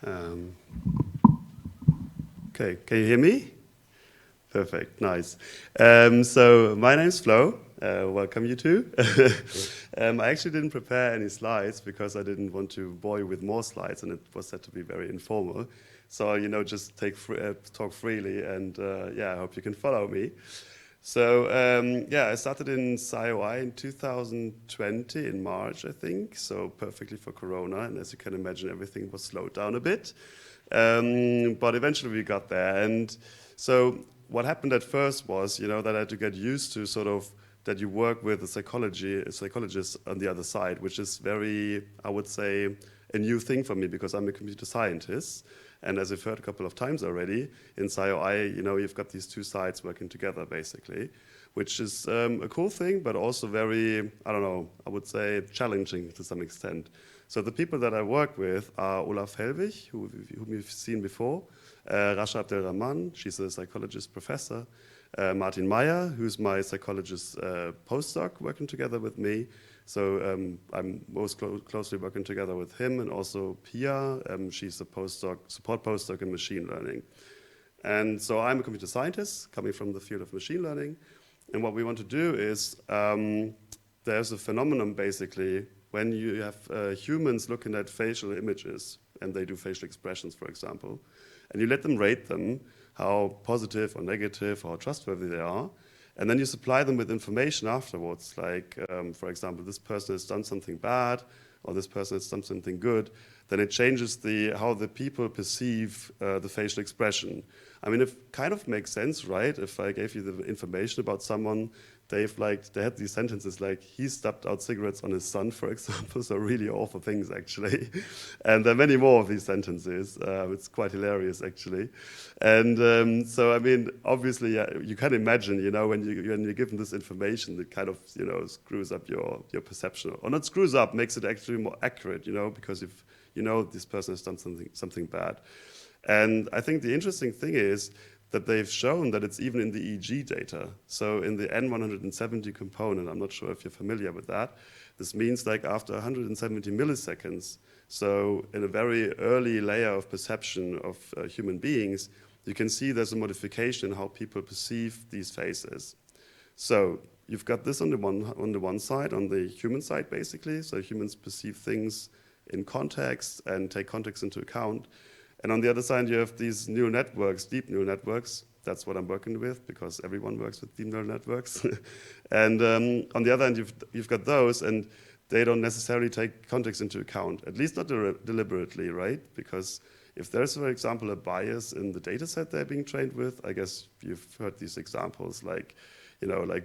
Um, okay, can you hear me? Perfect, nice. So my name's Flo. Welcome you too. I actually didn't prepare any slides because I didn't want to bore you with more slides, and it was said to be very informal. So just talk freely, and yeah, I hope you can follow me. So yeah, I started in SciOI in 2020 in March, I think. So perfectly for Corona, and as you can imagine, everything was slowed down a bit. But eventually we got there, and so what happened at first was, that I had to get used to sort of that you work with a psychologist on the other side, which is very, I would say, a new thing for me because I'm a computer scientist. And as you've heard a couple of times already, in SciOI, you've got these two sides working together, basically, which is a cool thing, but also very, I don't know, I would say challenging to some extent. So the people that I work with are Olaf Helwig, whom you've seen before, Rasha Abdelrahman, she's a psychologist professor, Martin Meyer, who's my psychologist postdoc working together with me. So I'm most closely working together with him, and also Pia, she's a support postdoc in machine learning. And so I'm a computer scientist coming from the field of machine learning. And what we want to do is, there's a phenomenon basically when you have humans looking at facial images, and they do facial expressions, for example, and you let them rate them, how positive or negative or how trustworthy they are, and then you supply them with information afterwards, like, for example, this person has done something bad, or this person has done something good, then it changes how the people perceive the facial expression. I mean, it kind of makes sense, right? If I gave you the information about someone, they had these sentences like, he stubbed out cigarettes on his son, for example, so really awful things, actually. And there are many more of these sentences. It's quite hilarious, actually. And so, I mean, obviously, yeah, you can imagine, when you're given this information, it kind of, screws up your perception. Or not screws up, makes it actually more accurate, because if this person has done something bad. And I think the interesting thing is that they've shown that it's even in the EEG data. So in the N170 component, I'm not sure if you're familiar with that, this means like after 170 milliseconds, so in a very early layer of perception of human beings, you can see there's a modification in how people perceive these faces. So you've got this on the one side, on the human side basically, so humans perceive things in context and take context into account. And on the other side, you have these neural networks, deep neural networks. That's what I'm working with, because everyone works with deep neural networks. And on the other hand, you've got those, and they don't necessarily take context into account, at least not deliberately, right? Because if there's, for example, a bias in the data set they're being trained with, I guess you've heard these examples, like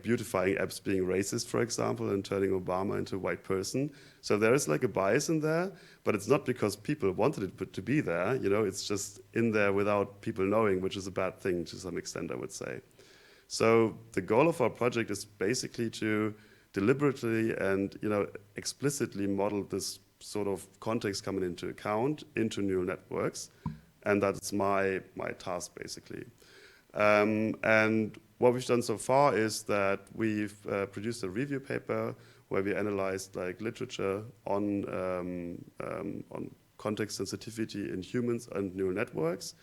beautifying apps being racist, for example, and turning Obama into a white person. So there is like a bias in there, but it's not because people wanted it to be there, it's just in there without people knowing, which is a bad thing to some extent, I would say. So the goal of our project is basically to deliberately and, explicitly model this sort of context coming into account into neural networks. And that's my task, basically. And what we've done so far is that we've produced a review paper where we analyzed literature on context sensitivity in humans and neural networks,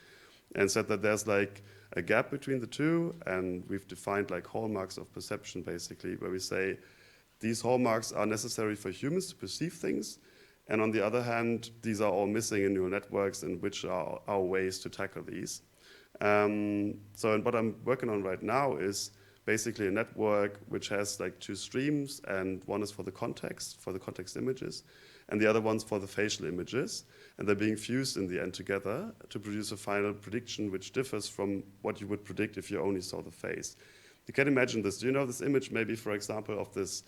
and said that there's a gap between the two, and we've defined hallmarks of perception basically, where we say these hallmarks are necessary for humans to perceive things, and on the other hand, these are all missing in neural networks, and which are our ways to tackle these. So what I'm working on right now is basically a network which has two streams, and one is for the context images, and the other one's for the facial images, and they're being fused in the end together to produce a final prediction which differs from what you would predict if you only saw the face. You can imagine this. Do you know this image maybe, for example, of this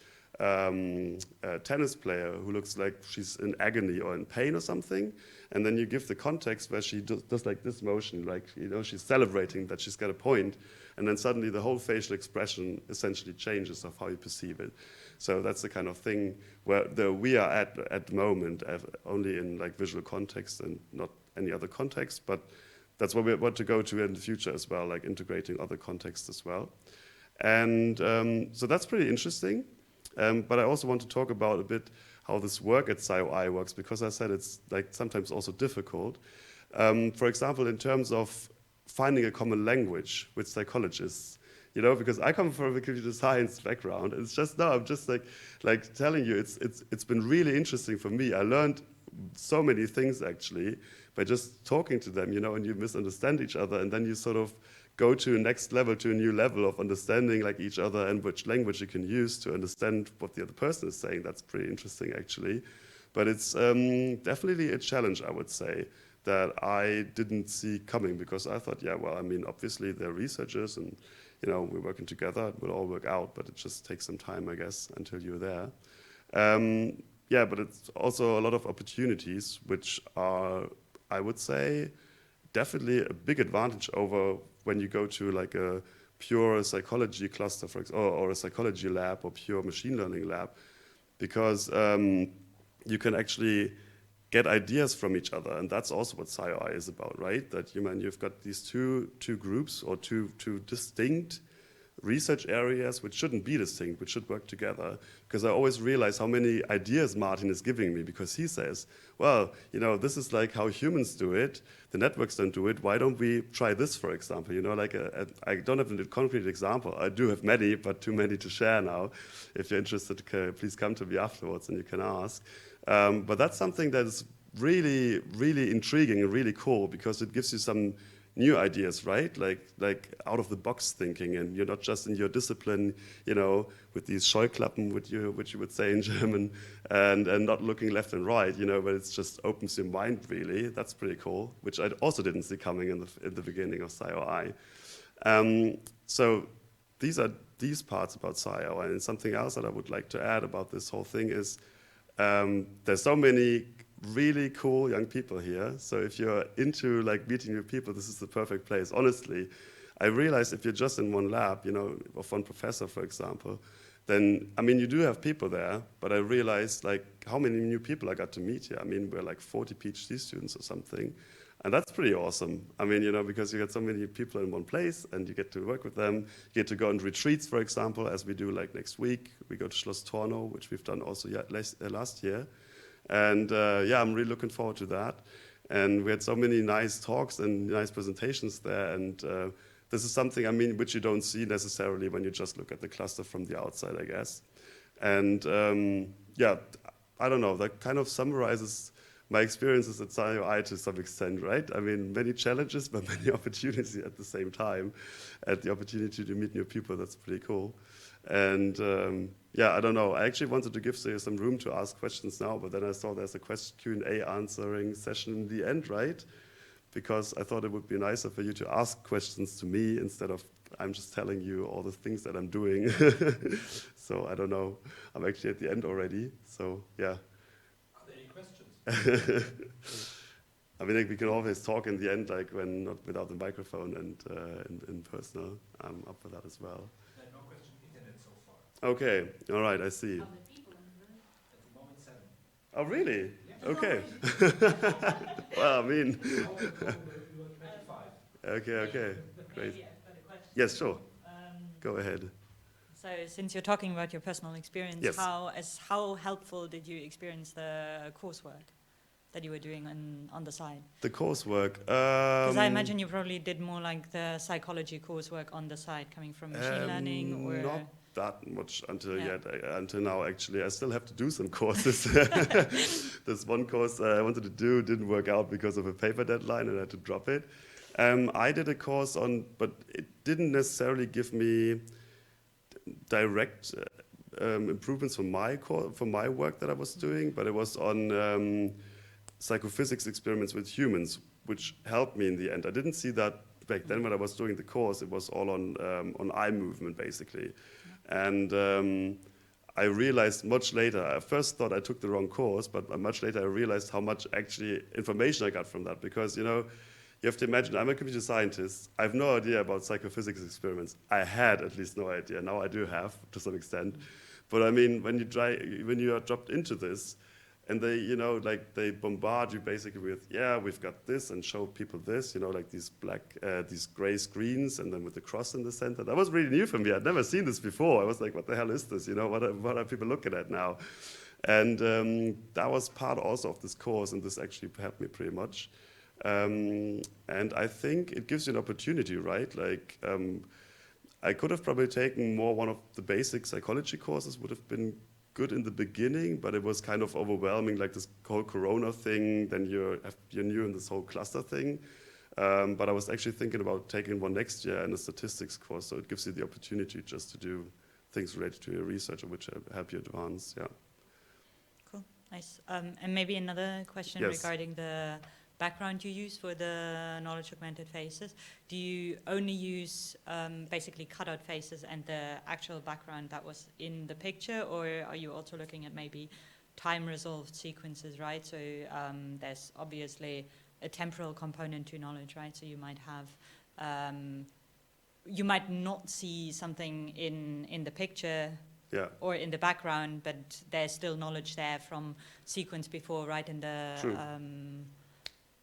tennis player who looks like she's in agony or in pain or something, and then you give the context where she does this motion, she's celebrating that she's got a point, and then suddenly the whole facial expression essentially changes of how you perceive it. So that's the kind of thing where we are at the moment, only in visual context and not any other context, but that's what we want to go to in the future as well, integrating other contexts as well. And so that's pretty interesting. But I also want to talk about a bit how this work at SciOI works, because I said it's sometimes also difficult. For example, in terms of finding a common language with psychologists, you know, because I come from a computer science background, and it's just no, I'm just like telling you, it's been really interesting for me. I learned so many things actually by just talking to them, you know, and you misunderstand each other, and then you sort of go to a next level, to a new level of understanding like each other and which language you can use to understand what the other person is saying. That's pretty interesting actually. But it's definitely a challenge, I would say, that I didn't see coming, because I thought, yeah, well, I mean, obviously they're researchers and, you know, we're working together, it will all work out, but it just takes some time, I guess, until you're there. Yeah, but it's also a lot of opportunities, which are, I would say, definitely a big advantage over when you go to like a pure psychology cluster, for example, or a psychology lab or pure machine learning lab, because you can actually get ideas from each other, and that's also what SciOI is about, right? That you've got these two groups or two distinct research areas which shouldn't be distinct, which should work together. Because I always realize how many ideas Martin is giving me, because he says, well, you know, this is like how humans do it, the networks don't do it, why don't we try this, for example? You know, like I don't have a concrete example. I do have many, but too many to share now. If you're interested, please come to me afterwards and you can ask. But that's something that is really, really intriguing and really cool, because it gives you some new ideas, right? Like out of the box thinking, and you're not just in your discipline, you know, with these Scheuklappen, which you would say in German, and not looking left and right, you know, but it just opens your mind really. That's pretty cool, which I also didn't see coming in the beginning of SciOI. So these are these parts about SciOI, and something else that I would like to add about this whole thing is there's so many really cool young people here. So if you're into like meeting new people, this is the perfect place. Honestly, I realized if you're just in one lab, you know, of one professor, for example, then, I mean, you do have people there, but I realized like how many new people I got to meet here. I mean, we're like 40 PhD students or something. And that's pretty awesome. I mean, you know, because you get so many people in one place and you get to work with them. You get to go on retreats, for example, as we do like next week. We go to Schloss Tornow, which we've done also last year. And yeah, I'm really looking forward to that. And we had so many nice talks and nice presentations there. And this is something, I mean, which you don't see necessarily when you just look at the cluster from the outside, I guess. And yeah, I don't know, that kind of summarizes my experiences at SciOI to some extent, right? I mean, many challenges, but many opportunities at the same time. And the opportunity to meet new people, that's pretty cool. And yeah, I don't know. I actually wanted to give some room to ask questions now, but then I saw there's a Q&A answering session in the end, right? Because I thought it would be nicer for you to ask questions to me instead of I'm just telling you all the things that I'm doing. So I don't know. I'm actually at the end already. So yeah. Are there any questions? I mean, like, we can always talk in the end, like when not without the microphone and in personal. I'm up for that as well. There are no questions internet so far. Okay, all right, I see. How many people in the room? At the moment, 7. Oh, really? Yeah. Okay. Well, I mean. Now we were 25. Okay, great. Maybe I've got a question. Yes, sure. Go ahead. So since you're talking about your personal experience, Yes. how helpful did you experience the coursework that you were doing on the side? The coursework. Because I imagine you probably did more like the psychology coursework on the side, coming from machine learning, or not that much until Yeah. until now. Actually, I still have to do some courses. This one course I wanted to do didn't work out because of a paper deadline, and I had to drop it. I did a course on, but it didn't necessarily give me direct improvements from my work that I was doing, but it was on psychophysics experiments with humans, which helped me in the end. I didn't see that back then when I was doing the course. It was all on eye movement, basically. And I realized much later, I first thought I took the wrong course, but much later I realized how much actually information I got from that. Because, you know, you have to imagine, I'm a computer scientist. I have no idea about psychophysics experiments. I had at least no idea. Now I do have, to some extent. But I mean, when you are dropped into this, and they, you know, like they bombard you basically with, yeah, we've got this, and show people this, you know, like these these gray screens, and then with the cross in the center. That was really new for me. I'd never seen this before. I was like, what the hell is this? You know, what are people looking at now? And that was part also of this course, and this actually helped me pretty much. And I think it gives you an opportunity, right? Like, I could have probably taken more one of the basic psychology courses, would have been good in the beginning, but it was kind of overwhelming, like this whole Corona thing, then you're new in this whole cluster thing. But I was actually thinking about taking one next year in a statistics course, so it gives you the opportunity just to do things related to your research, which help you advance, yeah. Cool, nice. And maybe another question Yes. regarding the background you use for the knowledge augmented faces. Do you only use basically cutout faces and the actual background that was in the picture, or are you also looking at maybe time resolved sequences, right? So there's obviously a temporal component to knowledge, right? So you might have, you might not see something in the picture, Yeah. or in the background, but there's still knowledge there from sequence before, right? In the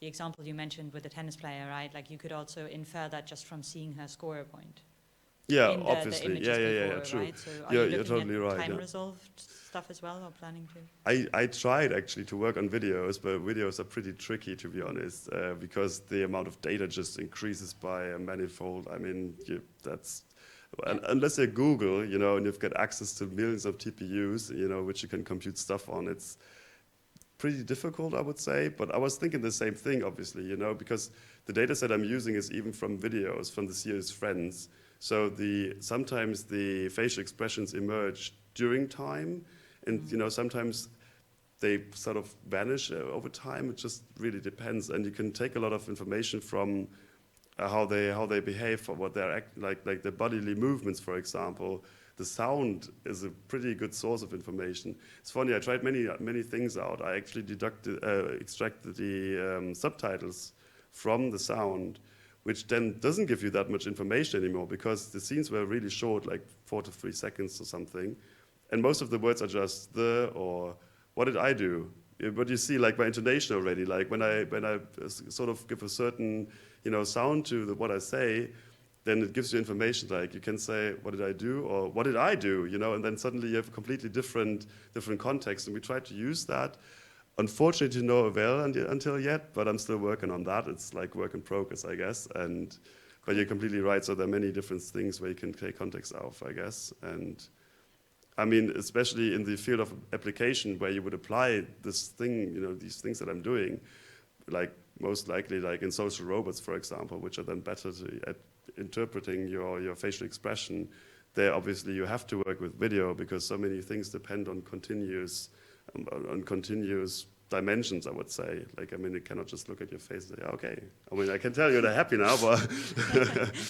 example you mentioned with the tennis player, right? Like you could also infer that just from seeing her score a point. Yeah, In obviously. images Yeah, before, true. right? So are You're you looking totally at right, time yeah. resolved stuff as well, or planning to? I tried actually to work on videos, but videos are pretty tricky, to be honest, because the amount of data just increases by a manifold. I mean, unless you're Google, and you've got access to millions of TPUs, which you can compute stuff on, it's pretty difficult, I would say. But I was thinking the same thing, obviously, because the data set I'm using is even from videos, from the series Friends. So sometimes the facial expressions emerge during time, and sometimes they sort of vanish over time. It just really depends, and you can take a lot of information from how they behave, for what they're like their bodily movements, for example. The sound is a pretty good source of information. It's funny, I tried many things out. I actually extracted the subtitles from the sound, which then doesn't give you that much information anymore, because the scenes were really short, like 4 to 3 seconds or something. And most of the words are just the, or what did I do? But you see, like my intonation already, like when I sort of give a certain, sound to what I say, then it gives you information. Like you can say, what did I do? Or what did I do? And then suddenly you have a completely different context. And we tried to use that. Unfortunately, no avail until yet, but I'm still working on that. It's like work in progress, I guess. But you're completely right. So there are many different things where you can take context out, I guess. And I mean, especially in the field of application where you would apply this thing, these things that I'm doing, like most likely like in social robots, for example, which are then better at interpreting your facial expression. There, obviously, you have to work with video because so many things depend on continuous dimensions, I would say. Like, I mean, you cannot just look at your face and say, okay. I mean, I can tell you they're happy now, but